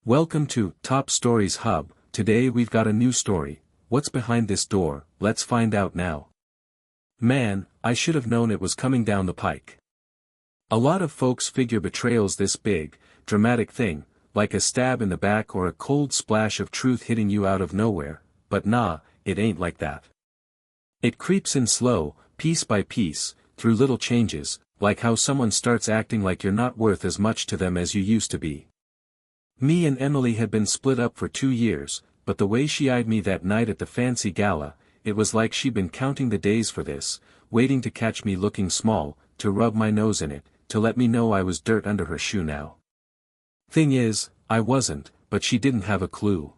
Welcome to Top Stories Hub. Today we've got a new story. What's behind this door? Let's find out now. Man, I should have known it was coming down the pike. A lot of folks figure betrayal's this big, dramatic thing, like a stab in the back or a cold splash of truth hitting you out of nowhere, but nah, it ain't like that. It creeps in slow, piece by piece, through little changes, like how someone starts acting like you're not worth as much to them as you used to be. Me and Emily had been split up for 2 years, but the way she eyed me that night at the fancy gala, it was like she'd been counting the days for this, waiting to catch me looking small, to rub my nose in it, to let me know I was dirt under her shoe now. Thing is, I wasn't, but she didn't have a clue.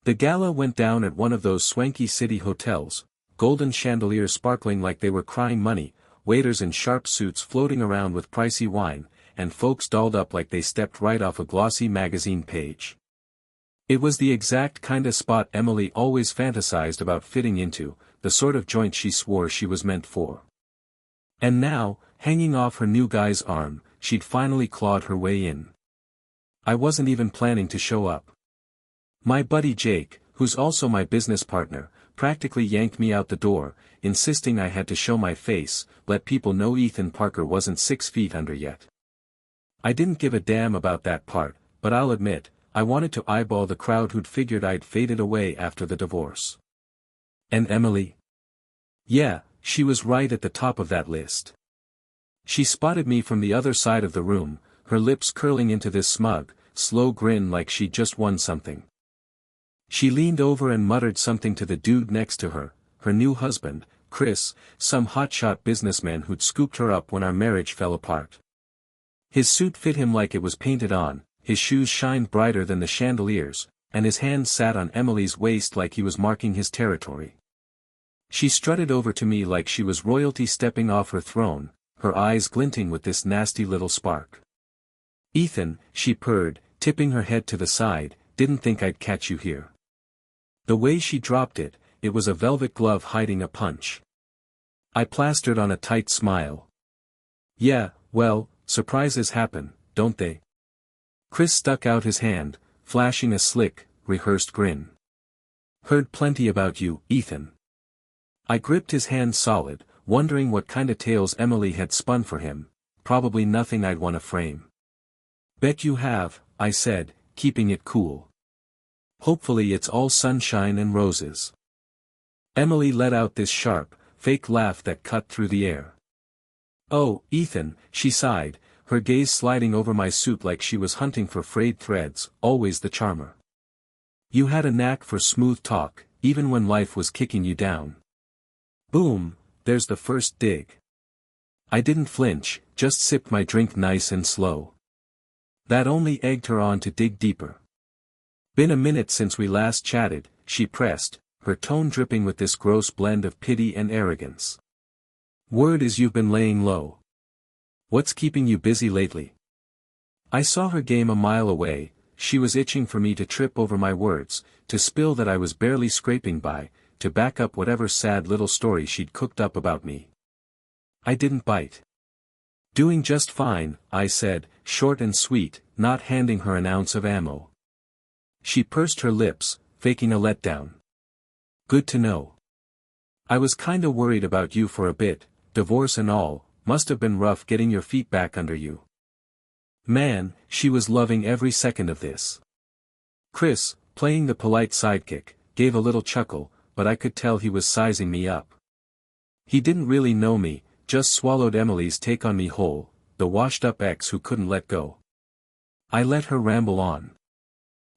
The gala went down at one of those swanky city hotels, golden chandeliers sparkling like they were crying money, waiters in sharp suits floating around with pricey wine, and folks dolled up like they stepped right off a glossy magazine page. It was the exact kinda spot Emily always fantasized about fitting into, the sort of joint she swore she was meant for. And now, hanging off her new guy's arm, she'd finally clawed her way in. I wasn't even planning to show up. My buddy Jake, who's also my business partner, practically yanked me out the door, insisting I had to show my face, let people know Ethan Parker wasn't 6 feet under yet. I didn't give a damn about that part, but I'll admit, I wanted to eyeball the crowd who'd figured I'd faded away after the divorce. And Emily? Yeah, she was right at the top of that list. She spotted me from the other side of the room, her lips curling into this smug, slow grin like she'd just won something. She leaned over and muttered something to the dude next to her, her new husband, Chris, some hotshot businessman who'd scooped her up when our marriage fell apart. His suit fit him like it was painted on, his shoes shined brighter than the chandeliers, and his hand sat on Emily's waist like he was marking his territory. She strutted over to me like she was royalty stepping off her throne, her eyes glinting with this nasty little spark. Ethan, she purred, tipping her head to the side, didn't think I'd catch you here. The way she dropped it, it was a velvet glove hiding a punch. I plastered on a tight smile. Yeah, well, surprises happen, don't they? Chris stuck out his hand, flashing a slick, rehearsed grin. Heard plenty about you, Ethan. I gripped his hand solid, wondering what kind of tales Emily had spun for him, probably nothing I'd want to frame. Bet you have, I said, keeping it cool. Hopefully it's all sunshine and roses. Emily let out this sharp, fake laugh that cut through the air. Oh, Ethan, she sighed, her gaze sliding over my suit like she was hunting for frayed threads, always the charmer. You had a knack for smooth talk, even when life was kicking you down. Boom, there's the first dig. I didn't flinch, just sipped my drink nice and slow. That only egged her on to dig deeper. Been a minute since we last chatted, she pressed, her tone dripping with this gross blend of pity and arrogance. Word is you've been laying low. What's keeping you busy lately? I saw her game a mile away, she was itching for me to trip over my words, to spill that I was barely scraping by, to back up whatever sad little story she'd cooked up about me. I didn't bite. Doing just fine, I said, short and sweet, not handing her an ounce of ammo. She pursed her lips, faking a letdown. Good to know. I was kinda worried about you for a bit, divorce and all, must have been rough getting your feet back under you. Man, she was loving every second of this. Chris, playing the polite sidekick, gave a little chuckle, but I could tell he was sizing me up. He didn't really know me, just swallowed Emily's take on me whole, the washed-up ex who couldn't let go. I let her ramble on.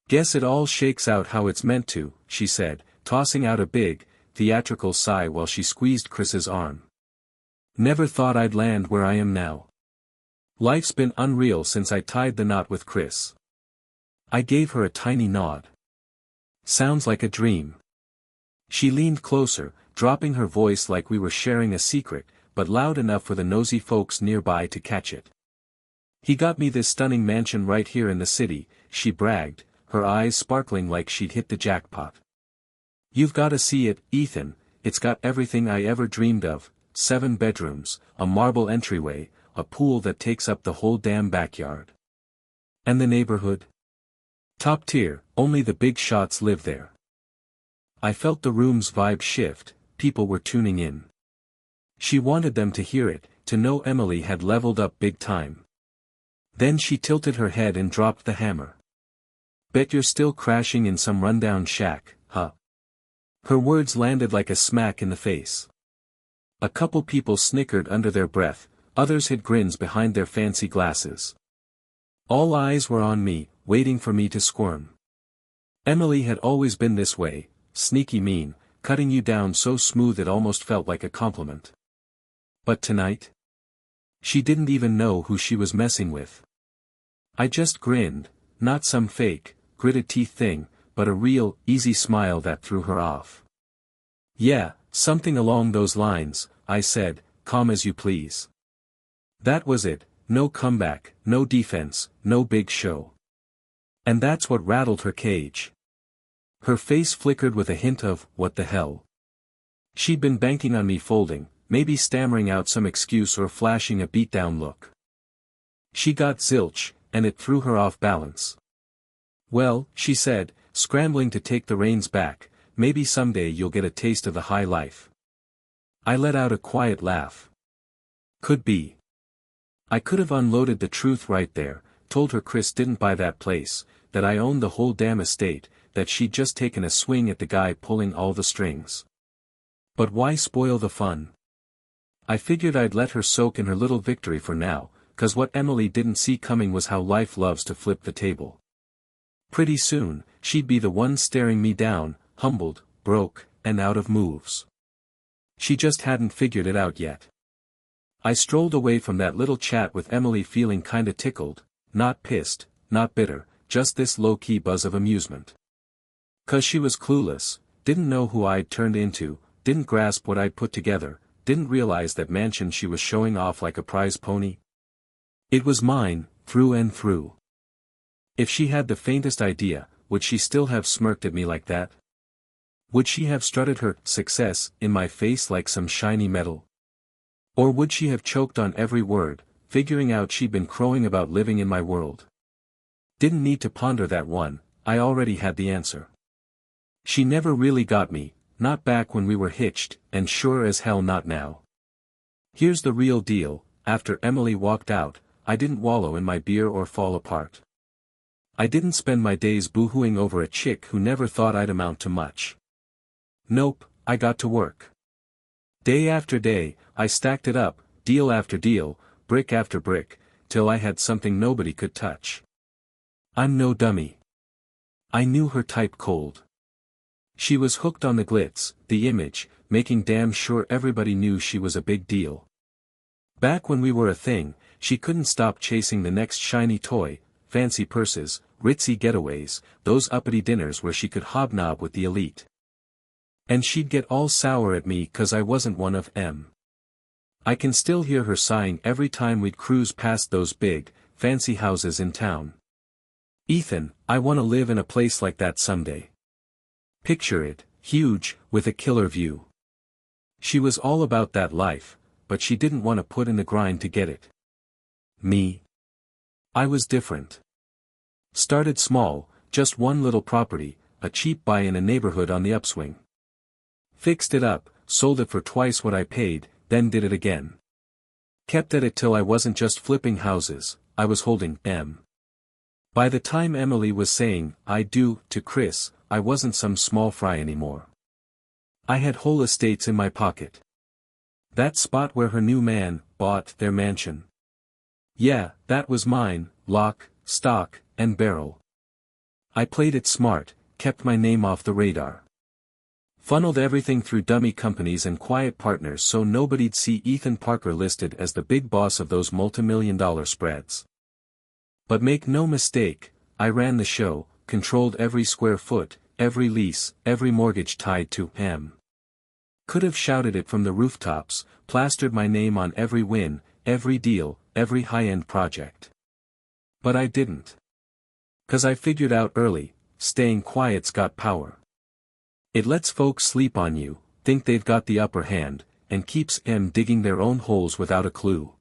Guess it all shakes out how it's meant to, she said, tossing out a big, theatrical sigh while she squeezed Chris's arm. Never thought I'd land where I am now. Life's been unreal since I tied the knot with Chris. I gave her a tiny nod. Sounds like a dream. She leaned closer, dropping her voice like we were sharing a secret, but loud enough for the nosy folks nearby to catch it. He got me this stunning mansion right here in the city, she bragged, her eyes sparkling like she'd hit the jackpot. You've gotta see it, Ethan, it's got everything I ever dreamed of, 7 bedrooms, a marble entryway, a pool that takes up the whole damn backyard. And the neighborhood? Top tier, only the big shots live there. I felt the room's vibe shift, people were tuning in. She wanted them to hear it, to know Emily had leveled up big time. Then she tilted her head and dropped the hammer. Bet you're still crashing in some rundown shack, huh? Her words landed like a smack in the face. A couple people snickered under their breath, others hid grins behind their fancy glasses. All eyes were on me, waiting for me to squirm. Emily had always been this way, sneaky mean, cutting you down so smooth it almost felt like a compliment. But tonight? She didn't even know who she was messing with. I just grinned, not some fake, gritted teeth thing, but a real, easy smile that threw her off. Yeah, something along those lines, I said, calm as you please. That was it, no comeback, no defense, no big show. And that's what rattled her cage. Her face flickered with a hint of, what the hell? She'd been banking on me folding, maybe stammering out some excuse or flashing a beatdown look. She got zilch, and it threw her off balance. Well, she said, scrambling to take the reins back, maybe someday you'll get a taste of the high life. I let out a quiet laugh. Could be. I could have unloaded the truth right there, told her Chris didn't buy that place, that I owned the whole damn estate, that she'd just taken a swing at the guy pulling all the strings. But why spoil the fun? I figured I'd let her soak in her little victory for now, 'cause what Emily didn't see coming was how life loves to flip the table. Pretty soon, she'd be the one staring me down, humbled, broke, and out of moves. She just hadn't figured it out yet. I strolled away from that little chat with Emily feeling kinda tickled, not pissed, not bitter, just this low-key buzz of amusement. 'Cause she was clueless, didn't know who I'd turned into, didn't grasp what I'd put together, didn't realize that mansion she was showing off like a prize pony. It was mine, through and through. If she had the faintest idea, would she still have smirked at me like that? Would she have strutted her success in my face like some shiny metal? Or would she have choked on every word, figuring out she'd been crowing about living in my world? Didn't need to ponder that one, I already had the answer. She never really got me, not back when we were hitched, and sure as hell not now. Here's the real deal, after Emily walked out, I didn't wallow in my beer or fall apart. I didn't spend my days boohooing over a chick who never thought I'd amount to much. Nope, I got to work. Day after day, I stacked it up, deal after deal, brick after brick, till I had something nobody could touch. I'm no dummy. I knew her type cold. She was hooked on the glitz, the image, making damn sure everybody knew she was a big deal. Back when we were a thing, she couldn't stop chasing the next shiny toy, fancy purses, ritzy getaways, those uppity dinners where she could hobnob with the elite. And she'd get all sour at me 'cause I wasn't one of 'em. I can still hear her sighing every time we'd cruise past those big, fancy houses in town. Ethan, I want to live in a place like that someday. Picture it, huge, with a killer view. She was all about that life, but she didn't want to put in the grind to get it. Me? I was different. Started small, just one little property, a cheap buy in a neighborhood on the upswing. Fixed it up, sold it for twice what I paid, then did it again. Kept at it till I wasn't just flipping houses, I was holding M. By the time Emily was saying, "I do," to Chris, I wasn't some small fry anymore. I had whole estates in my pocket. That spot where her new man bought their mansion. Yeah, that was mine, lock, stock, and barrel. I played it smart, kept my name off the radar. Funneled everything through dummy companies and quiet partners so nobody'd see Ethan Parker listed as the big boss of those multimillion-dollar spreads. But make no mistake, I ran the show, controlled every square foot, every lease, every mortgage tied to M. Could have shouted it from the rooftops, plastered my name on every win, every deal, every high-end project. But I didn't. 'Cause I figured out early, staying quiet's got power. It lets folks sleep on you, think they've got the upper hand, and keeps M digging their own holes without a clue.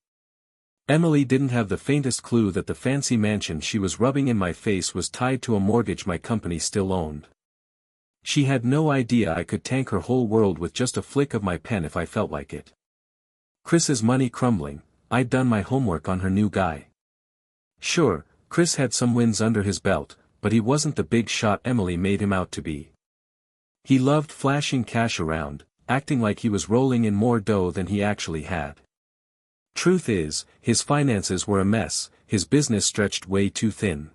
Emily didn't have the faintest clue that the fancy mansion she was rubbing in my face was tied to a mortgage my company still owned. She had no idea I could tank her whole world with just a flick of my pen if I felt like it. Chris's money crumbling, I'd done my homework on her new guy. Sure, Chris had some wins under his belt, but he wasn't the big shot Emily made him out to be. He loved flashing cash around, acting like he was rolling in more dough than he actually had. Truth is, his finances were a mess, his business stretched way too thin.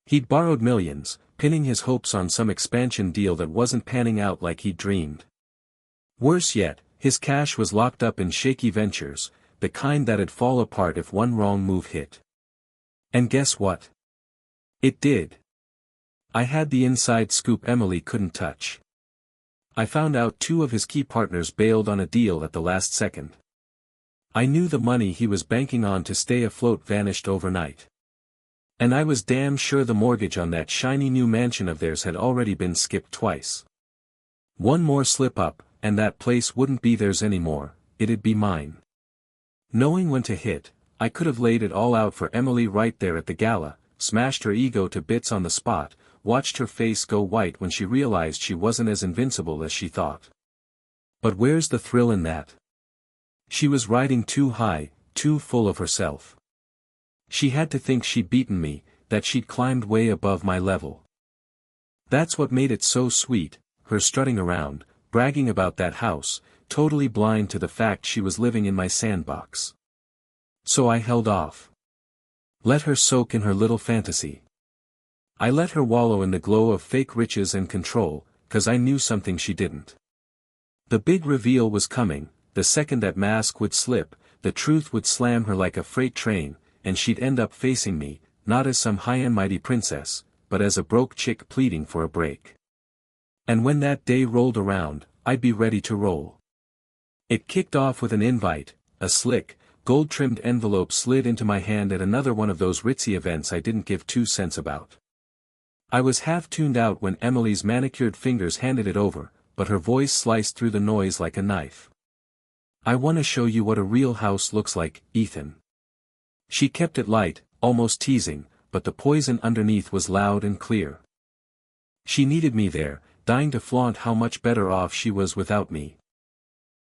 He'd borrowed millions, pinning his hopes on some expansion deal that wasn't panning out like he'd dreamed. Worse yet, his cash was locked up in shaky ventures, the kind that'd fall apart if one wrong move hit. And guess what? It did. I had the inside scoop Emily couldn't touch. I found out 2 of his key partners bailed on a deal at the last second. I knew the money he was banking on to stay afloat vanished overnight. And I was damn sure the mortgage on that shiny new mansion of theirs had already been skipped twice. One more slip up, and that place wouldn't be theirs anymore, it'd be mine. Knowing when to hit, I could have laid it all out for Emily right there at the gala, smashed her ego to bits on the spot, watched her face go white when she realized she wasn't as invincible as she thought. But where's the thrill in that? She was riding too high, too full of herself. She had to think she'd beaten me, that she'd climbed way above my level. That's what made it so sweet, her strutting around, bragging about that house, totally blind to the fact she was living in my sandbox. So I held off. Let her soak in her little fantasy. I let her wallow in the glow of fake riches and control, 'cause I knew something she didn't. The big reveal was coming, the second that mask would slip, the truth would slam her like a freight train, and she'd end up facing me, not as some high and mighty princess, but as a broke chick pleading for a break. And when that day rolled around, I'd be ready to roll. It kicked off with an invite, a slick, gold-trimmed envelope slid into my hand at another one of those ritzy events I didn't give 2 cents about. I was half tuned out when Emily's manicured fingers handed it over, but her voice sliced through the noise like a knife. I want to show you what a real house looks like, Ethan. She kept it light, almost teasing, but the poison underneath was loud and clear. She needed me there, dying to flaunt how much better off she was without me.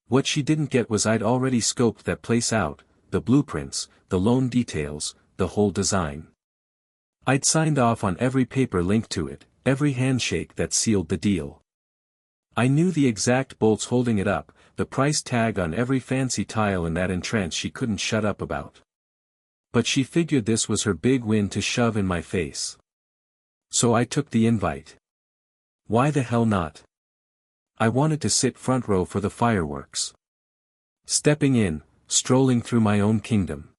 What she didn't get was I'd already scoped that place out, the blueprints, the loan details, the whole design. I'd signed off on every paper linked to it, every handshake that sealed the deal. I knew the exact bolts holding it up, the price tag on every fancy tile in that entrance she couldn't shut up about. But she figured this was her big win to shove in my face. So I took the invite. Why the hell not? I wanted to sit front row for the fireworks. Stepping in, strolling through my own kingdom.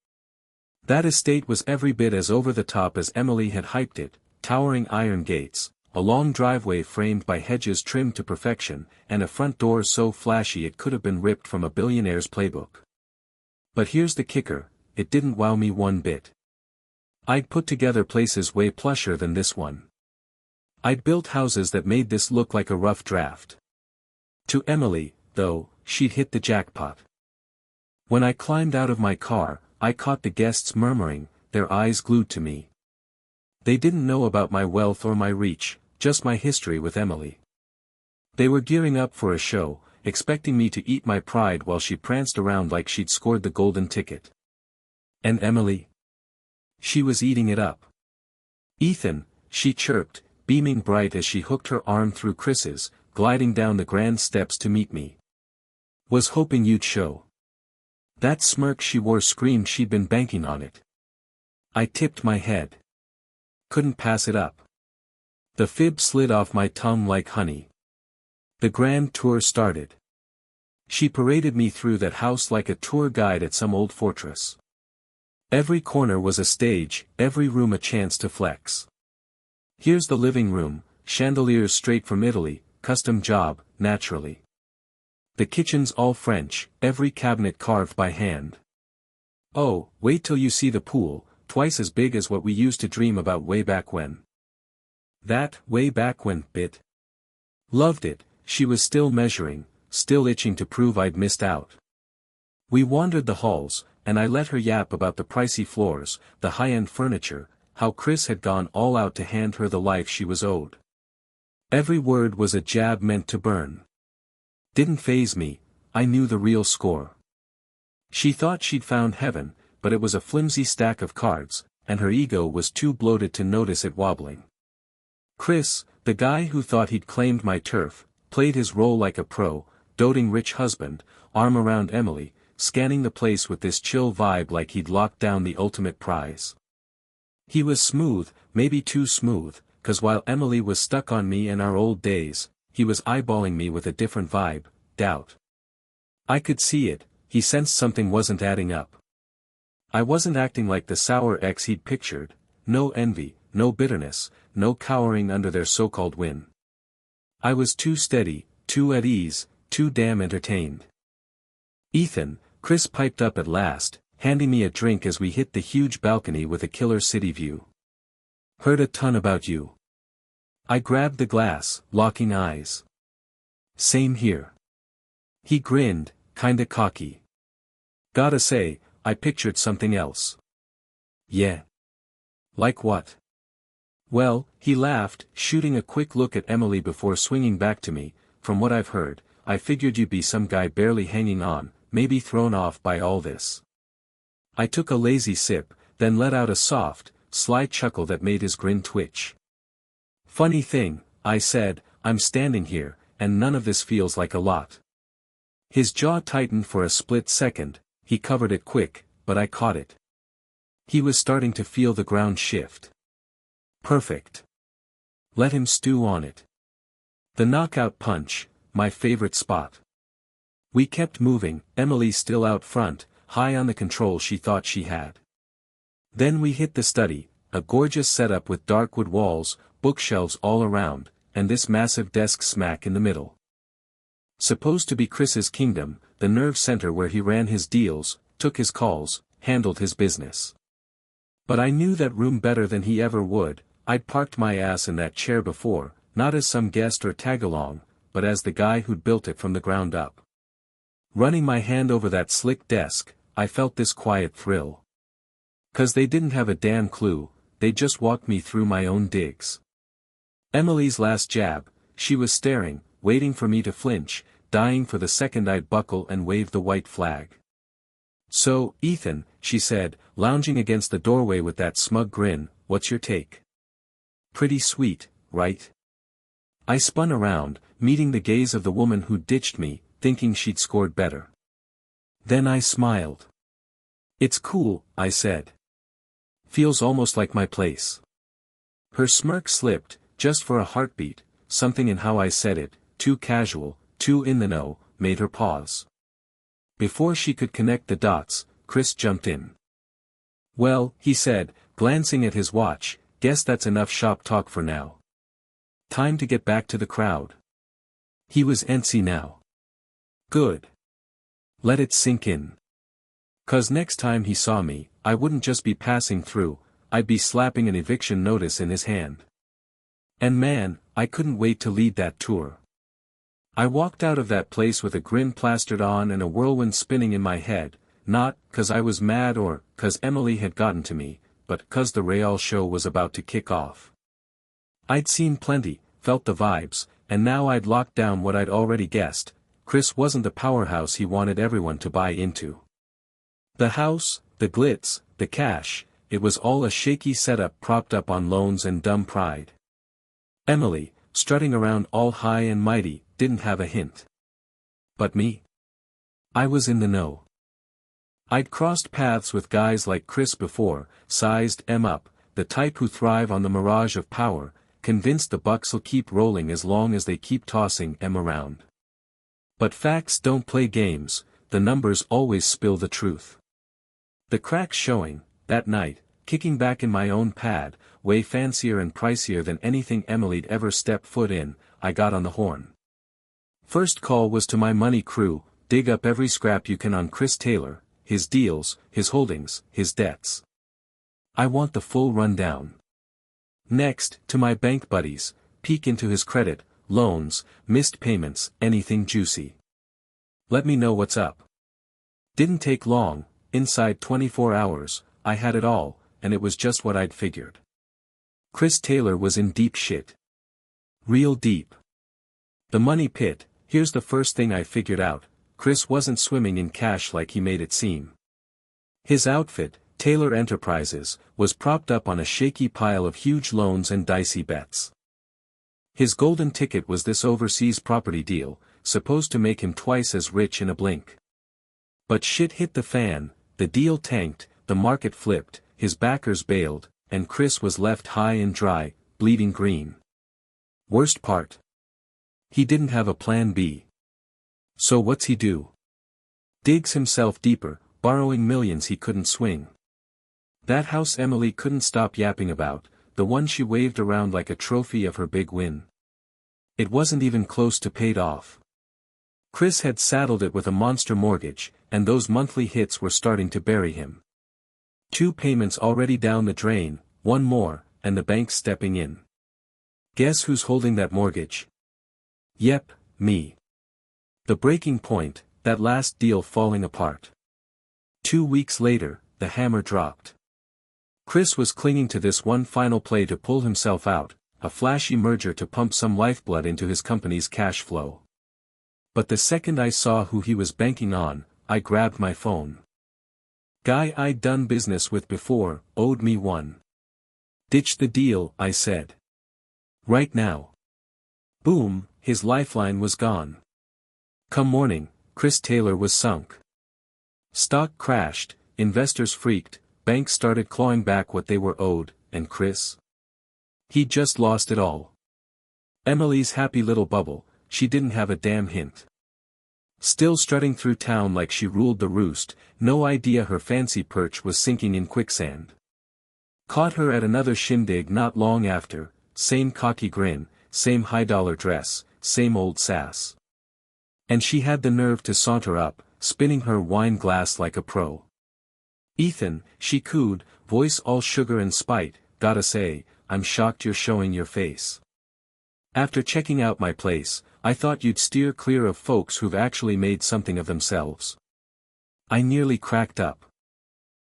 That estate was every bit as over the top as Emily had hyped it, towering iron gates, a long driveway framed by hedges trimmed to perfection, and a front door so flashy it could have been ripped from a billionaire's playbook. But here's the kicker, it didn't wow me one bit. I'd put together places way plusher than this one. I'd built houses that made this look like a rough draft. To Emily, though, she'd hit the jackpot. When I climbed out of my car, I caught the guests murmuring, their eyes glued to me. They didn't know about my wealth or my reach, just my history with Emily. They were gearing up for a show, expecting me to eat my pride while she pranced around like she'd scored the golden ticket. And Emily? She was eating it up. Ethan, she chirped, beaming bright as she hooked her arm through Chris's, gliding down the grand steps to meet me. Was hoping you'd show. That smirk she wore screamed she'd been banking on it. I tipped my head. Couldn't pass it up. The fib slid off my tongue like honey. The grand tour started. She paraded me through that house like a tour guide at some old fortress. Every corner was a stage, every room a chance to flex. Here's the living room, chandeliers straight from Italy, custom job, naturally. The kitchen's all French, every cabinet carved by hand. Oh, wait till you see the pool, twice as big as what we used to dream about way back when. That, way back when, bit. Loved it, she was still measuring, still itching to prove I'd missed out. We wandered the halls, and I let her yap about the pricey floors, the high-end furniture, how Chris had gone all out to hand her the life she was owed. Every word was a jab meant to burn. Didn't faze me, I knew the real score. She thought she'd found heaven, but it was a flimsy stack of cards, and her ego was too bloated to notice it wobbling. Chris, the guy who thought he'd claimed my turf, played his role like a pro, doting rich husband, arm around Emily, scanning the place with this chill vibe like he'd locked down the ultimate prize. He was smooth, maybe too smooth, 'cause while Emily was stuck on me in our old days, he was eyeballing me with a different vibe, doubt. I could see it, he sensed something wasn't adding up. I wasn't acting like the sour ex he'd pictured, no envy, no bitterness, no cowering under their so-called win. I was too steady, too at ease, too damn entertained. "Ethan," Chris piped up at last, handing me a drink as we hit the huge balcony with a killer city view. "Heard a ton about you." I grabbed the glass, locking eyes. "Same here." He grinned, kinda cocky. "Gotta say, I pictured something else." "Yeah. Like what?" "Well," he laughed, shooting a quick look at Emily before swinging back to me, "from what I've heard, I figured you'd be some guy barely hanging on, maybe thrown off by all this." I took a lazy sip, then let out a soft, sly chuckle that made his grin twitch. "Funny thing," I said, "I'm standing here, and none of this feels like a lot." His jaw tightened for a split second, he covered it quick, but I caught it. He was starting to feel the ground shift. Perfect. Let him stew on it. The knockout punch, my favorite spot. We kept moving, Emily still out front, high on the control she thought she had. Then we hit the study, a gorgeous setup with dark wood walls, bookshelves all around, and this massive desk smack in the middle. Supposed to be Chris's kingdom, the nerve center where he ran his deals, took his calls, handled his business. But I knew that room better than he ever would. I'd parked my ass in that chair before, not as some guest or tag-along, but as the guy who'd built it from the ground up. Running my hand over that slick desk, I felt this quiet thrill. 'Cause they didn't have a damn clue, they just walked me through my own digs. Emily's last jab, she was staring, waiting for me to flinch, dying for the second I'd buckle and wave the white flag. "So, Ethan," she said, lounging against the doorway with that smug grin, "what's your take? Pretty sweet, right?" I spun around, meeting the gaze of the woman who ditched me, thinking she'd scored better. Then I smiled. "It's cool," I said. "Feels almost like my place." Her smirk slipped, just for a heartbeat, something in how I said it, too casual, too in the know, made her pause. Before she could connect the dots, Chris jumped in. "Well," he said, glancing at his watch, "guess that's enough shop talk for now. Time to get back to the crowd." He was antsy now. Good. Let it sink in. 'Cause next time he saw me, I wouldn't just be passing through, I'd be slapping an eviction notice in his hand. And man, I couldn't wait to lead that tour. I walked out of that place with a grin plastered on and a whirlwind spinning in my head, not 'cause I was mad or 'cause Emily had gotten to me, but 'cause the Real show was about to kick off. I'd seen plenty, felt the vibes, and now I'd locked down what I'd already guessed: Chris wasn't the powerhouse he wanted everyone to buy into. The house, the glitz, the cash, it was all a shaky setup propped up on loans and dumb pride. Emily, strutting around all high and mighty, didn't have a hint. But me? I was in the know. I'd crossed paths with guys like Chris before, sized em up, the type who thrive on the mirage of power, convinced the bucks'll keep rolling as long as they keep tossing em around. But facts don't play games, the numbers always spill the truth. The cracks showing, that night, kicking back in my own pad, way fancier and pricier than anything Emily'd ever stepped foot in, I got on the horn. First call was to my money crew: dig up every scrap you can on Chris Taylor, his deals, his holdings, his debts. I want the full rundown. Next, to my bank buddies, peek into his credit, loans, missed payments, anything juicy. Let me know what's up. Didn't take long, inside 24 hours, I had it all, and it was just what I'd figured. Chris Taylor was in deep shit. Real deep. The money pit. Here's the first thing I figured out: Chris wasn't swimming in cash like he made it seem. His outfit, Taylor Enterprises, was propped up on a shaky pile of huge loans and dicey bets. His golden ticket was this overseas property deal, supposed to make him twice as rich in a blink. But shit hit the fan, the deal tanked, the market flipped, his backers bailed, and Chris was left high and dry, bleeding green. Worst part? He didn't have a plan B. So what's he do? Digs himself deeper, borrowing millions he couldn't swing. That house Emily couldn't stop yapping about, the one she waved around like a trophy of her big win. It wasn't even close to paid off. Chris had saddled it with a monster mortgage, and those monthly hits were starting to bury him. 2 payments already down the drain, 1 more, and the bank's stepping in. Guess who's holding that mortgage? Yep, me. The breaking point, that last deal falling apart. 2 weeks later, the hammer dropped. Chris was clinging to this one final play to pull himself out, a flashy merger to pump some lifeblood into his company's cash flow. But the second I saw who he was banking on, I grabbed my phone. Guy I'd done business with before, owed me one. Ditch the deal, I said. Right now. Boom, his lifeline was gone. Come morning, Chris Taylor was sunk. Stock crashed, investors freaked, banks started clawing back what they were owed, and Chris? He'd just lost it all. Emily's happy little bubble, she didn't have a damn hint. Still strutting through town like she ruled the roost, no idea her fancy perch was sinking in quicksand. Caught her at another shindig not long after, same cocky grin, same high-dollar dress, same old sass. And she had the nerve to saunter up, spinning her wine glass like a pro. Ethan, she cooed, voice all sugar and spite, gotta say, I'm shocked you're showing your face. After checking out my place, I thought you'd steer clear of folks who've actually made something of themselves. I nearly cracked up.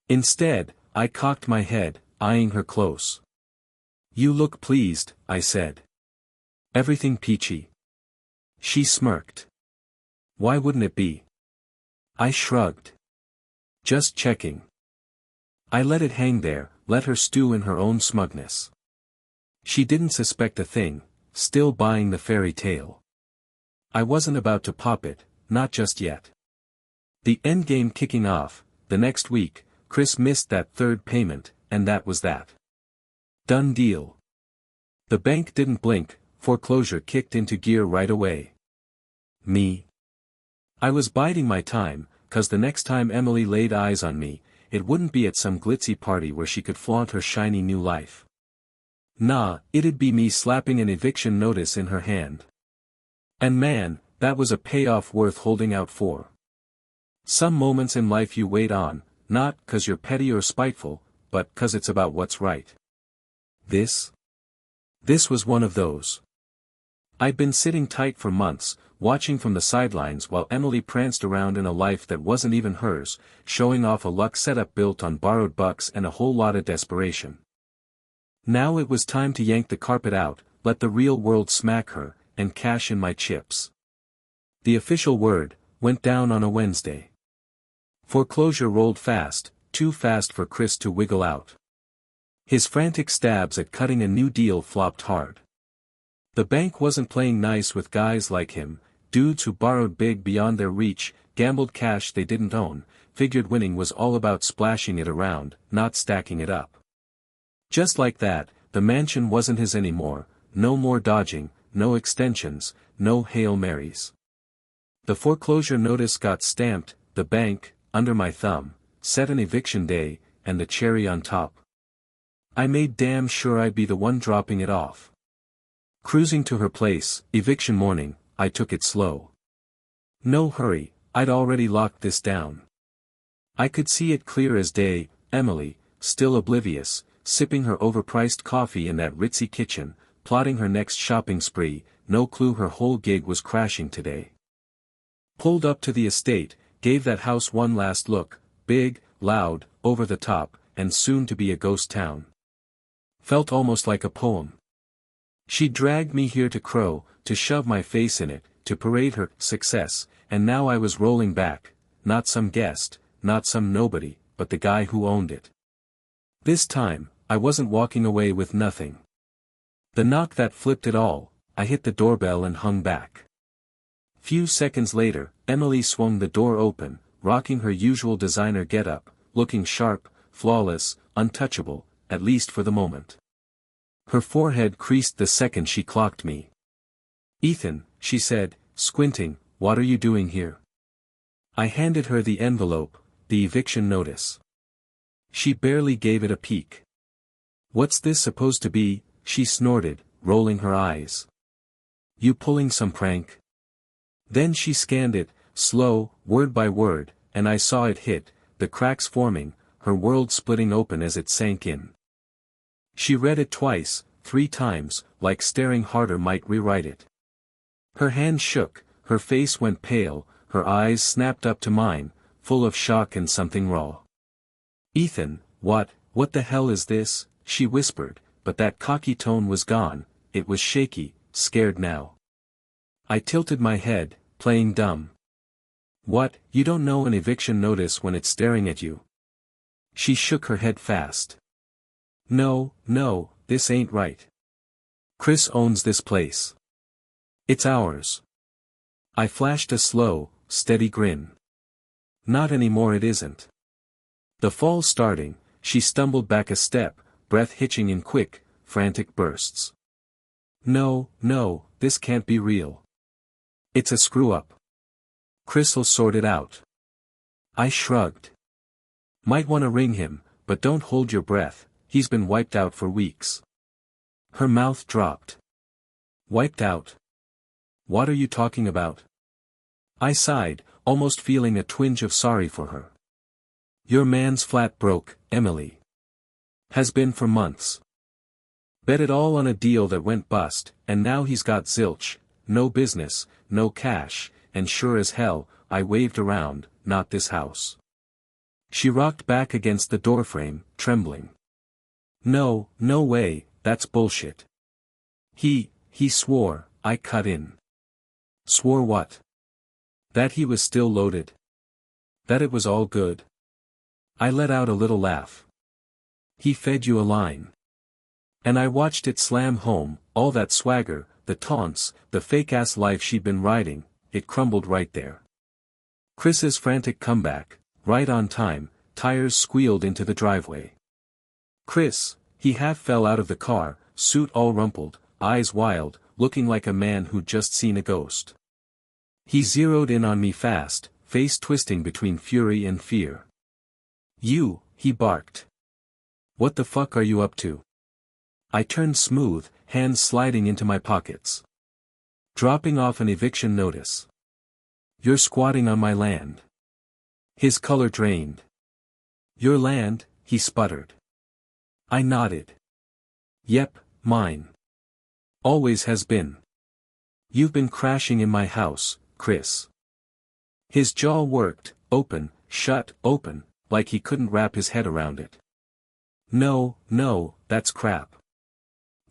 Instead, I cocked my head, eyeing her close. You look pleased, I said. Everything peachy. She smirked. Why wouldn't it be? I shrugged. Just checking. I let it hang there, let her stew in her own smugness. She didn't suspect a thing, still buying the fairy tale. I wasn't about to pop it, not just yet. The endgame kicking off, the next week, Chris missed that 3rd payment, and that was that. Done deal. The bank didn't blink, foreclosure kicked into gear right away. Me. I was biding my time, 'cause the next time Emily laid eyes on me, it wouldn't be at some glitzy party where she could flaunt her shiny new life. Nah, it'd be me slapping an eviction notice in her hand. And man, that was a payoff worth holding out for. Some moments in life you wait on, not 'cause you're petty or spiteful, but 'cause it's about what's right. This was one of those. I'd been sitting tight for months, watching from the sidelines while Emily pranced around in a life that wasn't even hers, showing off a luck setup built on borrowed bucks and a whole lot of desperation. Now it was time to yank the carpet out, let the real world smack her, and cash in my chips. The official word went down on a Wednesday. Foreclosure rolled fast, too fast for Chris to wiggle out. His frantic stabs at cutting a new deal flopped hard. The bank wasn't playing nice with guys like him, dudes who borrowed big beyond their reach, gambled cash they didn't own, figured winning was all about splashing it around, not stacking it up. Just like that, the mansion wasn't his anymore, no more dodging, no extensions, no Hail Marys. The foreclosure notice got stamped, the bank, under my thumb, set an eviction day, and the cherry on top. I made damn sure I'd be the one dropping it off. Cruising to her place, eviction morning, I took it slow. No hurry, I'd already locked this down. I could see it clear as day, Emily, still oblivious, sipping her overpriced coffee in that ritzy kitchen, plotting her next shopping spree, no clue her whole gig was crashing today. Pulled up to the estate, gave that house one last look, big, loud, over the top, and soon to be a ghost town. Felt almost like a poem. She dragged me here to crow, to shove my face in it, to parade her success, and now I was rolling back, not some guest, not some nobody, but the guy who owned it. This time, I wasn't walking away with nothing. The knock that flipped it all, I hit the doorbell and hung back. Few seconds later, Emily swung the door open, rocking her usual designer getup, looking sharp, flawless, untouchable, at least for the moment. Her forehead creased the second she clocked me. "Ethan," she said, squinting, "what are you doing here?" I handed her the envelope, the eviction notice. She barely gave it a peek. "What's this supposed to be?" she snorted, rolling her eyes. "You pulling some prank?" Then she scanned it, slow, word by word, and I saw it hit, the cracks forming, her world splitting open as it sank in. She read it twice, 3 times, like staring harder might rewrite it. Her hand shook, her face went pale, her eyes snapped up to mine, full of shock and something raw. "Ethan, what the hell is this?" she whispered, but that cocky tone was gone, it was shaky, scared now. I tilted my head, playing dumb. "What, you don't know an eviction notice when it's staring at you?" She shook her head fast. No, this ain't right. Chris owns this place. It's ours." I flashed a slow, steady grin. "Not anymore, it isn't." The fall starting, she stumbled back a step, breath hitching in quick, frantic bursts. No, this can't be real. It's a screw-up. Chris'll sort it out." I shrugged. "Might wanna ring him, but don't hold your breath, he's been wiped out for weeks." Her mouth dropped. "Wiped out? What are you talking about?" I sighed, almost feeling a twinge of sorry for her. "Your man's flat broke, Emily. Has been for months. Bet it all on a deal that went bust, and now he's got zilch, no business, no cash, and sure as hell, I waved around, not this house." She rocked back against the doorframe, trembling. No way, that's bullshit." He swore," I cut in. "Swore what?" "That he was still loaded. That it was all good." I let out a little laugh. "He fed you a line." And I watched it slam home, all that swagger, the taunts, the fake-ass life she'd been riding, it crumbled right there. Chris's frantic comeback, right on time, tires squealed into the driveway. Chris, he half fell out of the car, suit all rumpled, eyes wild, looking like a man who'd just seen a ghost. He zeroed in on me fast, face twisting between fury and fear. "You," he barked. "What the fuck are you up to?" I turned smooth, hands sliding into my pockets. "Dropping off an eviction notice." "You're squatting on my land." His color drained. "Your land?" he sputtered. I nodded. "Yep, mine. Always has been. You've been crashing in my house, Chris." His jaw worked, open, shut, open, like he couldn't wrap his head around it. No, that's crap.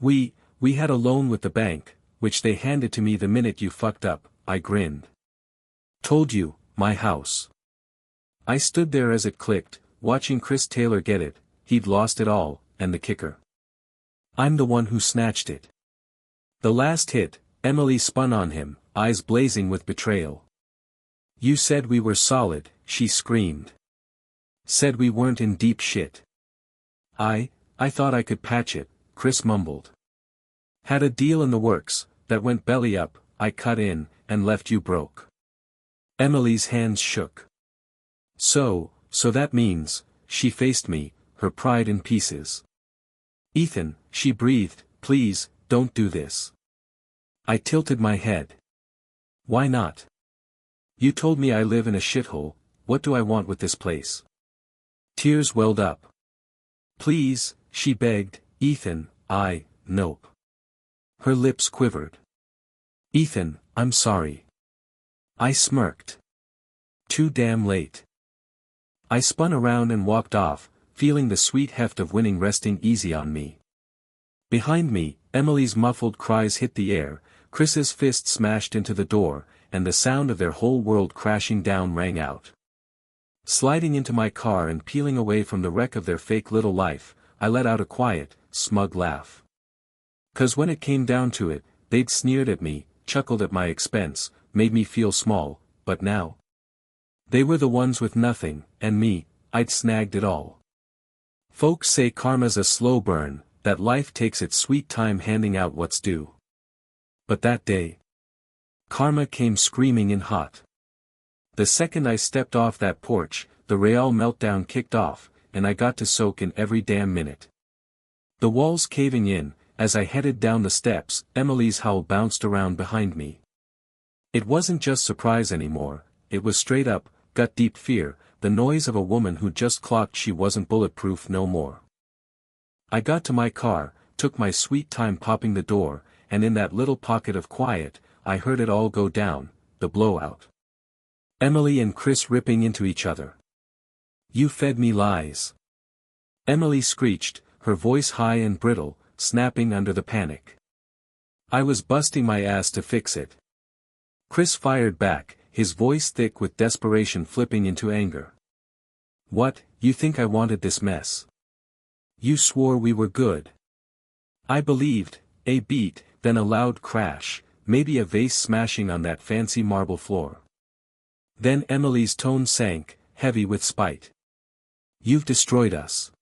We had a loan with the bank, which they handed to me the minute you fucked up," I grinned. "Told you, my house." I stood there as it clicked, watching Chris Taylor get it, he'd lost it all, and the kicker. I'm the one who snatched it. The last hit, Emily spun on him, eyes blazing with betrayal. "You said we were solid," she screamed. "Said we weren't in deep shit." I thought I could patch it," Chris mumbled. "Had a deal in the works, that went belly up," I cut in, "and left you broke." Emily's hands shook. So that means," she faced me, her pride in pieces. "Ethan," she breathed, "please, don't do this." I tilted my head. "Why not? You told me I live in a shithole, what do I want with this place?" Tears welled up. "Please," she begged, "Ethan, nope." Her lips quivered. "Ethan, I'm sorry." I smirked. "Too damn late." I spun around and walked off, feeling the sweet heft of winning resting easy on me. Behind me, Emily's muffled cries hit the air, Chris's fist smashed into the door, and the sound of their whole world crashing down rang out. Sliding into my car and peeling away from the wreck of their fake little life, I let out a quiet, smug laugh. 'Cause when it came down to it, they'd sneered at me, chuckled at my expense, made me feel small, but now they were the ones with nothing, and me, I'd snagged it all. Folks say karma's a slow burn, that life takes its sweet time handing out what's due. But that day, karma came screaming in hot. The second I stepped off that porch, the real meltdown kicked off, and I got to soak in every damn minute. The walls caving in, as I headed down the steps, Emily's howl bounced around behind me. It wasn't just surprise anymore, it was straight up, gut-deep fear, the noise of a woman who just clocked she wasn't bulletproof no more. I got to my car, took my sweet time popping the door, and in that little pocket of quiet, I heard it all go down, the blowout. Emily and Chris ripping into each other. "You fed me lies," Emily screeched, her voice high and brittle, snapping under the panic. I was busting my ass to fix it. Chris fired back, his voice thick with desperation flipping into anger. "What, you think I wanted this mess? You swore we were good." I believed, a beat, then a loud crash, maybe a vase smashing on that fancy marble floor. Then Emily's tone sank, heavy with spite. "You've destroyed us."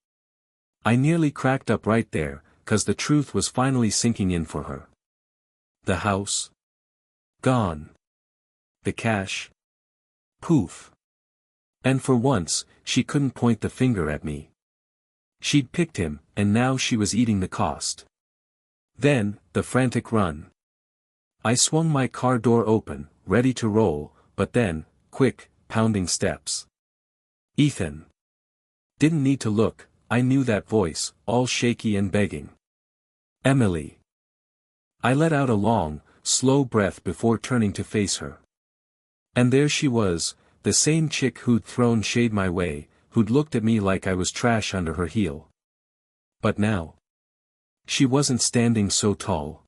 I nearly cracked up right there, 'cause the truth was finally sinking in for her. The house? Gone. The cash? Poof. And for once, she couldn't point the finger at me. She'd picked him, and now she was eating the cost. Then, the frantic run. I swung my car door open, ready to roll, but then, quick, pounding steps. Ethan. Didn't need to look, I knew that voice, all shaky and begging. Emily. I let out a long, slow breath before turning to face her. And there she was, the same chick who'd thrown shade my way, who'd looked at me like I was trash under her heel. But now, she wasn't standing so tall.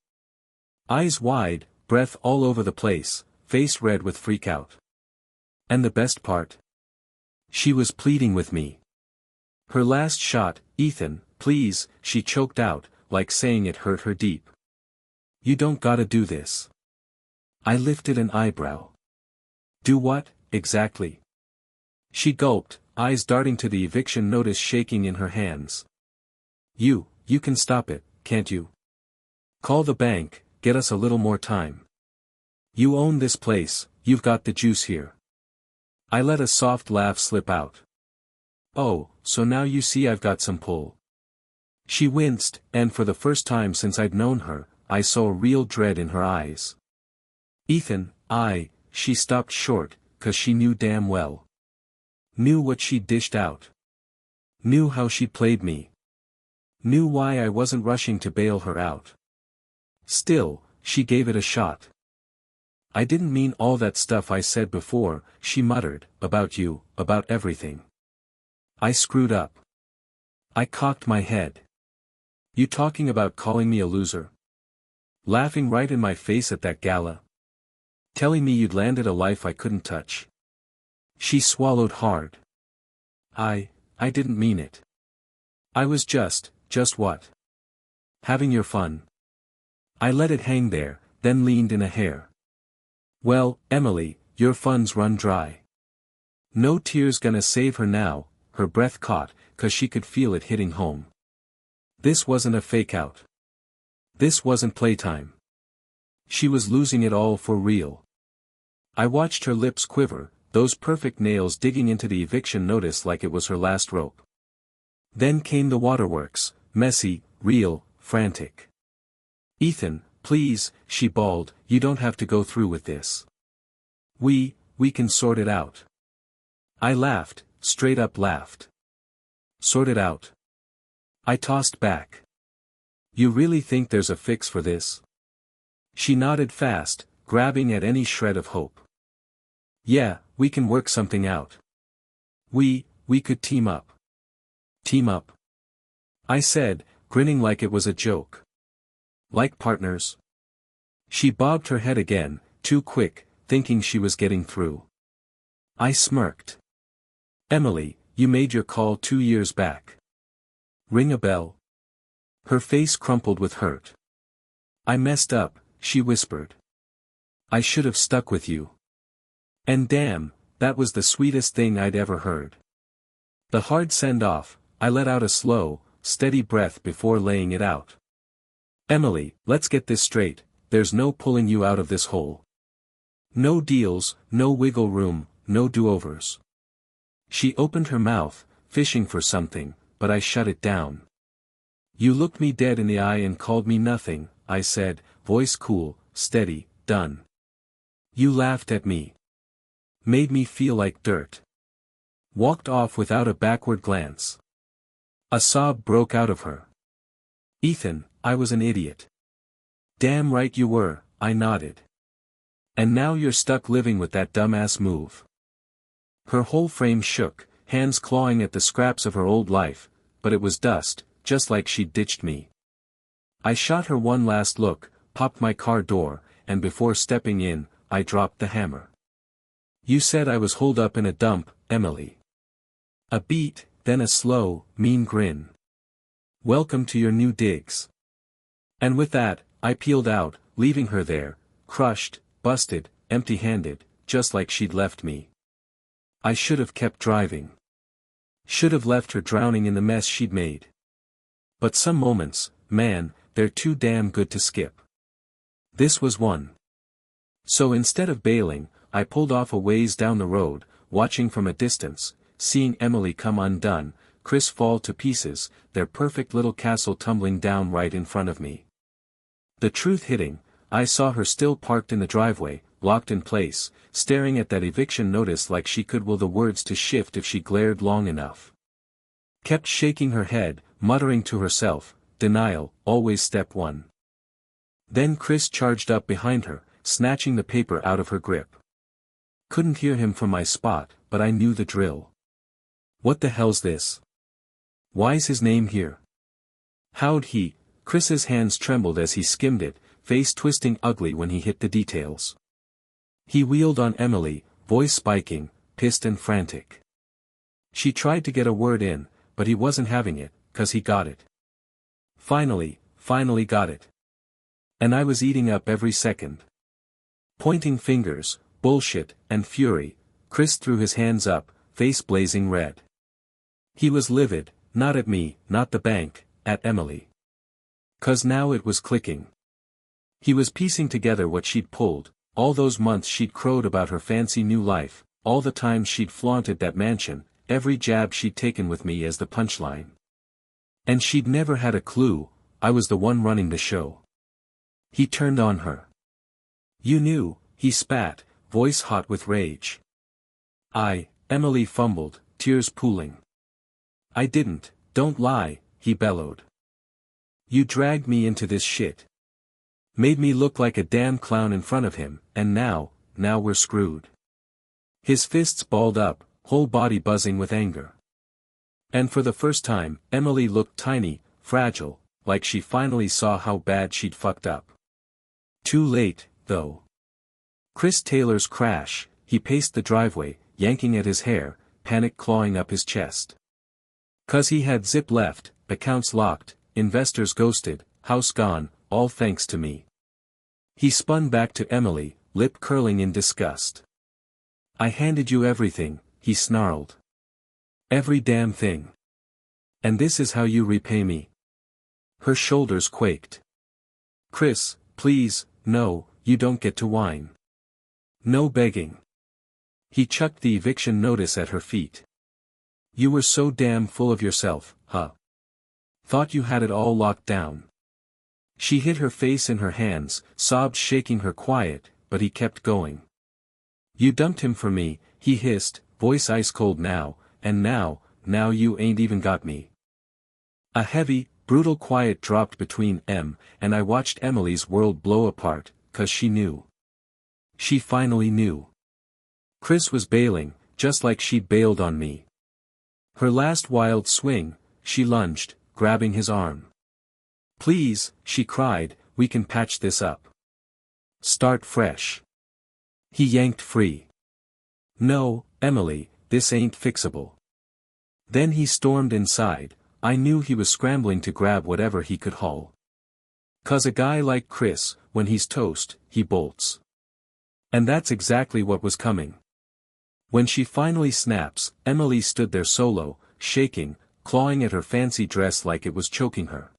Eyes wide, breath all over the place, face red with freak out. And the best part? She was pleading with me. Her last shot, "Ethan, please," she choked out, like saying it hurt her deep. "You don't gotta do this." I lifted an eyebrow. "Do what, exactly?" She gulped, eyes darting to the eviction notice shaking in her hands. You can stop it, can't you? Call the bank, get us a little more time. You own this place, you've got the juice here." I let a soft laugh slip out. "Oh, so now you see I've got some pull." She winced, and for the first time since I'd known her, I saw real dread in her eyes. "Ethan, she stopped short, 'cause she knew damn well. Knew what she'd dished out. Knew how she played me. Knew why I wasn't rushing to bail her out. Still, she gave it a shot. "I didn't mean all that stuff I said before," she muttered, "about you, about everything." I screwed up. I cocked my head. "You talking about calling me a loser? Laughing right in my face at that gala? Telling me you'd landed a life I couldn't touch?" She swallowed hard. I didn't mean it. I was just what? Having your fun." I let it hang there, then leaned in a hair. "Well, Emily, your fun's run dry. No tears gonna save her now," her breath caught, 'cause she could feel it hitting home. This wasn't a fake-out. This wasn't playtime. She was losing it all for real. I watched her lips quiver, those perfect nails digging into the eviction notice like it was her last rope. Then came the waterworks, messy, real, frantic. "Ethan, please," she bawled, "you don't have to go through with this. We can sort it out." I laughed, straight up laughed. "Sort it out?" I tossed back. "You really think there's a fix for this?" She nodded fast, grabbing at any shred of hope. "Yeah, we can work something out. We we could team up. Team up? I said, grinning like it was a joke. Like partners? She bobbed her head again, too quick, thinking she was getting through. I smirked. Emily, you made your call 2 years back. Ring a bell? Her face crumpled with hurt. I messed up, she whispered. I should have stuck with you. And damn, that was the sweetest thing I'd ever heard. The hard send-off, I let out a slow, steady breath before laying it out. Emily, let's get this straight, there's no pulling you out of this hole. No deals, no wiggle room, no do-overs. She opened her mouth, fishing for something, but I shut it down. You looked me dead in the eye and called me nothing, I said, voice cool, steady, done. You laughed at me. Made me feel like dirt. Walked off without a backward glance. A sob broke out of her. Ethan, I was an idiot. Damn right you were, I nodded. And now you're stuck living with that dumbass move. Her whole frame shook, hands clawing at the scraps of her old life, but it was dust, just like she'd ditched me. I shot her one last look, popped my car door, and before stepping in, I dropped the hammer. You said I was holed up in a dump, Emily. A beat, then a slow, mean grin. Welcome to your new digs. And with that, I peeled out, leaving her there, crushed, busted, empty-handed, just like she'd left me. I should have kept driving. Should have left her drowning in the mess she'd made. But some moments, man, they're too damn good to skip. This was one. So instead of bailing, I pulled off a ways down the road, watching from a distance, seeing Emily come undone, Chris fall to pieces, their perfect little castle tumbling down right in front of me. The truth hitting, I saw her still parked in the driveway, locked in place, staring at that eviction notice like she could will the words to shift if she glared long enough. Kept shaking her head, muttering to herself, denial, always step one. Then Chris charged up behind her, snatching the paper out of her grip. Couldn't hear him from my spot, but I knew the drill. What the hell's this? Why's his name here? How'd he? Chris's hands trembled as he skimmed it, face twisting ugly when he hit the details. He wheeled on Emily, voice spiking, pissed and frantic. She tried to get a word in, but he wasn't having it, 'cause he got it. Finally got it. And I was eating up every second. Pointing fingers, bullshit, and fury, Chris threw his hands up, face blazing red. He was livid, not at me, not the bank, at Emily. 'Cause now it was clicking. He was piecing together what she'd pulled, all those months she'd crowed about her fancy new life, all the times she'd flaunted that mansion, every jab she'd taken with me as the punchline. And she'd never had a clue, I was the one running the show. He turned on her. You knew, he spat, voice hot with rage. Emily fumbled, tears pooling. I didn't, don't lie, he bellowed. You dragged me into this shit. Made me look like a damn clown in front of him, and now we're screwed. His fists balled up, whole body buzzing with anger. And for the first time, Emily looked tiny, fragile, like she finally saw how bad she'd fucked up. Too late, though. Chris Taylor's crash, he paced the driveway, yanking at his hair, panic clawing up his chest. 'Cause he had zip left, accounts locked, investors ghosted, house gone, all thanks to me. He spun back to Emily, lip curling in disgust. I handed you everything, he snarled. Every damn thing. And this is how you repay me. Her shoulders quaked. Chris, please, no, you don't get to whine. No begging. He chucked the eviction notice at her feet. You were so damn full of yourself, huh? Thought you had it all locked down. She hid her face in her hands, sobs shaking her quiet, but he kept going. You dumped him for me, he hissed, voice ice cold now, and now you ain't even got me. A heavy, brutal quiet dropped between and I watched Emily's world blow apart, 'cause she knew. She finally knew. Chris was bailing, just like she'd bailed on me. Her last wild swing, she lunged, grabbing his arm. "Please," she cried, "we can patch this up. Start fresh." He yanked free. "No, Emily, this ain't fixable." Then he stormed inside. I knew he was scrambling to grab whatever he could haul. 'Cause a guy like Chris, when he's toast, he bolts. And that's exactly what was coming. When she finally snaps, Emily stood there solo, shaking, clawing at her fancy dress like it was choking her.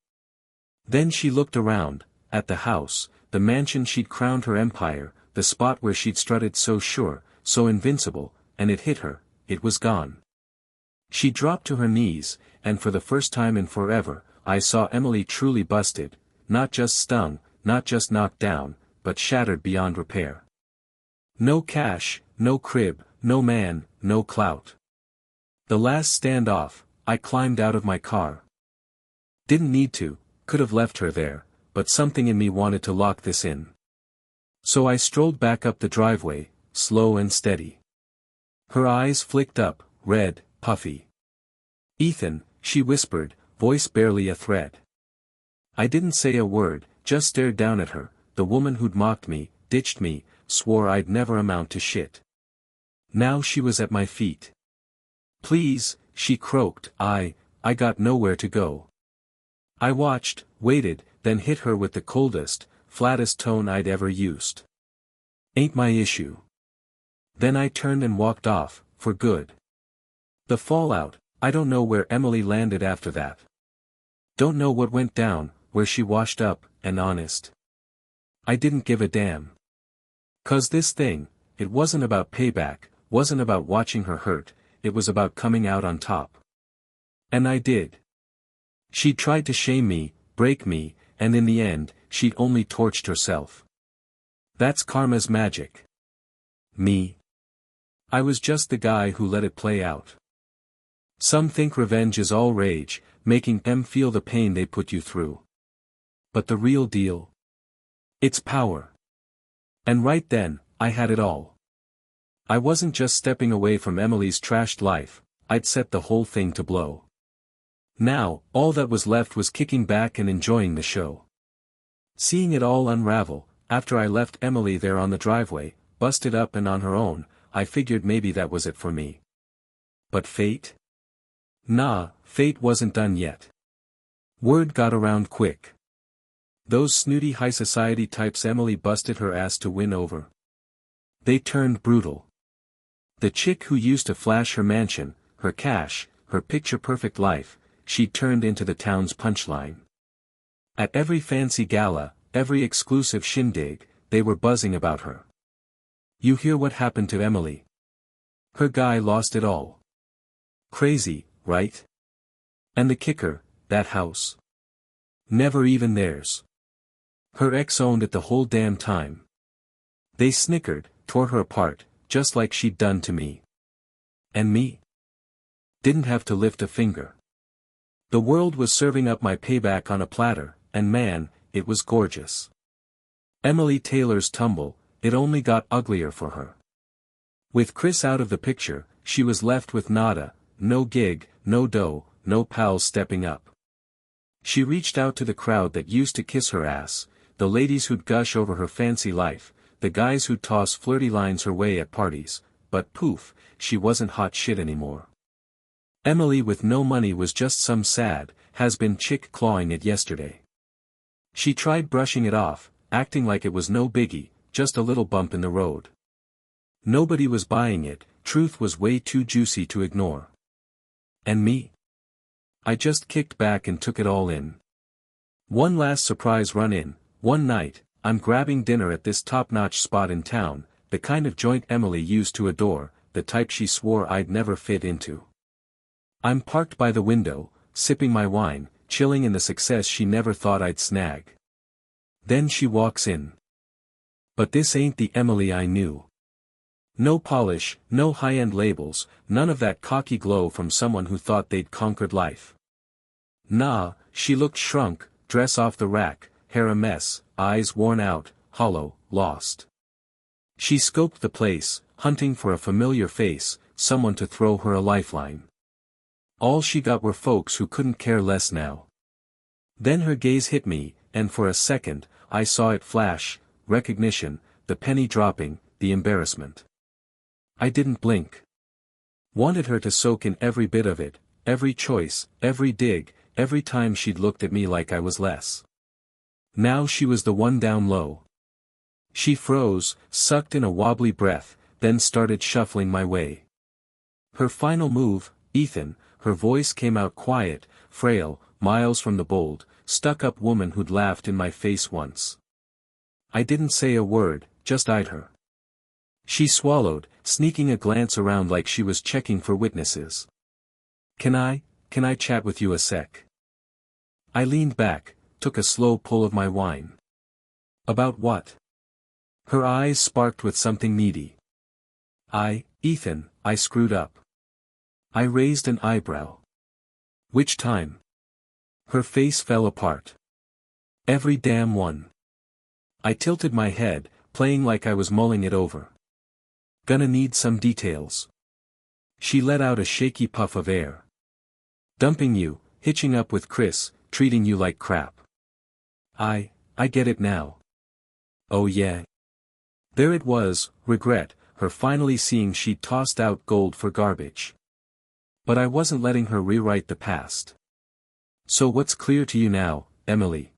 Then she looked around, at the house, the mansion she'd crowned her empire, the spot where she'd strutted so sure, so invincible, and it hit her, it was gone. She dropped to her knees, and for the first time in forever, I saw Emily truly busted, not just stung, not just knocked down, but shattered beyond repair. No cash, no crib, no man, no clout. The last standoff, I climbed out of my car. Didn't need to, could have left her there, but something in me wanted to lock this in. So I strolled back up the driveway, slow and steady. Her eyes flicked up, red, puffy. "Ethan," she whispered, voice barely a thread. I didn't say a word, just stared down at her, the woman who'd mocked me, ditched me, swore I'd never amount to shit. Now she was at my feet. "Please," she croaked, I got nowhere to go." I watched, waited, then hit her with the coldest, flattest tone I'd ever used. "Ain't my issue." Then I turned and walked off, for good. The fallout, I don't know where Emily landed after that. Don't know what went down, where she washed up, and honest. I didn't give a damn. 'Cause this thing, it wasn't about payback, wasn't about watching her hurt, it was about coming out on top. And I did. She'd tried to shame me, break me, and in the end, she'd only torched herself. That's karma's magic. Me. I was just the guy who let it play out. Some think revenge is all rage, making them feel the pain they put you through. But the real deal? It's power. And right then, I had it all. I wasn't just stepping away from Emily's trashed life, I'd set the whole thing to blow. Now, all that was left was kicking back and enjoying the show. Seeing it all unravel, after I left Emily there on the driveway, busted up and on her own, I figured maybe that was it for me. But fate? Nah, fate wasn't done yet. Word got around quick. Those snooty high society types Emily busted her ass to win over. They turned brutal. The chick who used to flash her mansion, her cash, her picture-perfect life, she turned into the town's punchline. At every fancy gala, every exclusive shindig, they were buzzing about her. You hear what happened to Emily? Her guy lost it all. Crazy, right? And the kicker, that house. Never even theirs. Her ex owned it the whole damn time. They snickered, tore her apart, just like she'd done to me. And me? Didn't have to lift a finger. The world was serving up my payback on a platter, and man, it was gorgeous. Emily Taylor's tumble, it only got uglier for her. With Chris out of the picture, she was left with nada, no gig, no dough, no pals stepping up. She reached out to the crowd that used to kiss her ass, the ladies who'd gush over her fancy life, the guys who'd toss flirty lines her way at parties, but poof, she wasn't hot shit anymore. Emily with no money was just some sad, has-been chick clawing at yesterday. She tried brushing it off, acting like it was no biggie, just a little bump in the road. Nobody was buying it, truth was way too juicy to ignore. And me? I just kicked back and took it all in. One last surprise run-in, one night, I'm grabbing dinner at this top-notch spot in town, the kind of joint Emily used to adore, the type she swore I'd never fit into. I'm parked by the window, sipping my wine, chilling in the success she never thought I'd snag. Then she walks in. But this ain't the Emily I knew. No polish, no high-end labels, none of that cocky glow from someone who thought they'd conquered life. Nah, she looked shrunk, dress off the rack, hair a mess, eyes worn out, hollow, lost. She scoped the place, hunting for a familiar face, someone to throw her a lifeline. All she got were folks who couldn't care less now. Then her gaze hit me, and for a second, I saw it flash, recognition, the penny dropping, the embarrassment. I didn't blink. Wanted her to soak in every bit of it, every choice, every dig, every time she'd looked at me like I was less. Now she was the one down low. She froze, sucked in a wobbly breath, then started shuffling my way. Her final move, Ethan, her voice came out quiet, frail, miles from the bold, stuck-up woman who'd laughed in my face once. I didn't say a word, just eyed her. She swallowed, sneaking a glance around like she was checking for witnesses. Can I chat with you a sec? I leaned back, took a slow pull of my wine. About what? Her eyes sparked with something needy. Ethan, I screwed up. I raised an eyebrow. Which time? Her face fell apart. Every damn one. I tilted my head, playing like I was mulling it over. Gonna need some details. She let out a shaky puff of air. Dumping you, hitching up with Chris, treating you like crap. I get it now. Oh yeah. There it was, regret, her finally seeing she'd tossed out gold for garbage. But I wasn't letting her rewrite the past. So what's clear to you now, Emily?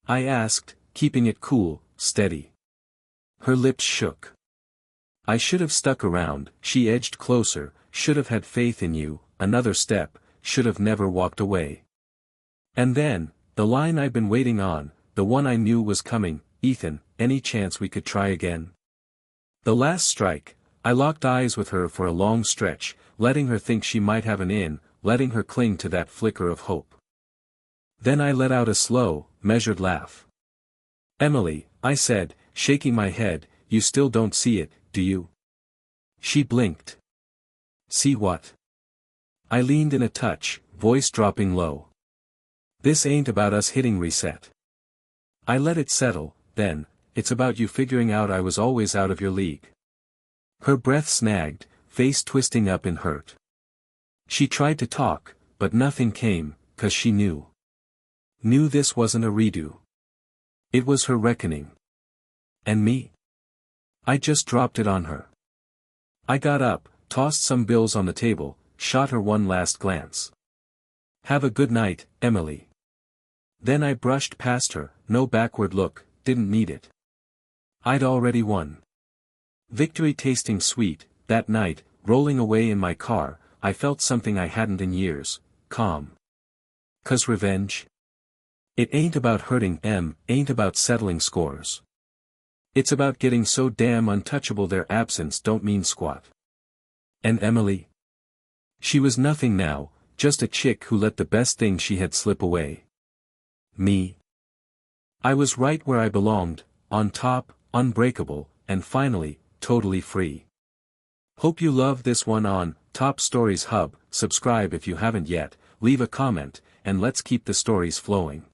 I asked, keeping it cool, steady. Her lips shook. I should have stuck around, she edged closer, should have had faith in you, another step, should have never walked away. And then, the line I'd been waiting on, the one I knew was coming, Ethan, any chance we could try again? The last strike, I locked eyes with her for a long stretch, letting her think she might have an in, letting her cling to that flicker of hope. Then I let out a slow, measured laugh. Emily, I said, shaking my head, you still don't see it, do you? She blinked. See what? I leaned in a touch, voice dropping low. This ain't about us hitting reset. I let it settle, then, it's about you figuring out I was always out of your league. Her breath snagged, face twisting up in hurt. She tried to talk, but nothing came, 'cause she knew. Knew this wasn't a redo. It was her reckoning. And me? I just dropped it on her. I got up, tossed some bills on the table, shot her one last glance. Have a good night, Emily. Then I brushed past her, no backward look, didn't need it. I'd already won. Victory tasting sweet, that night, rolling away in my car, I felt something I hadn't in years, calm. 'Cause revenge? It ain't about hurting ain't about settling scores. It's about getting so damn untouchable their absence don't mean squat. And Emily? She was nothing now, just a chick who let the best thing she had slip away. Me? I was right where I belonged, on top, unbreakable, and finally, totally free. Hope you love this one on Top Stories Hub. Subscribe if you haven't yet, leave a comment, and let's keep the stories flowing.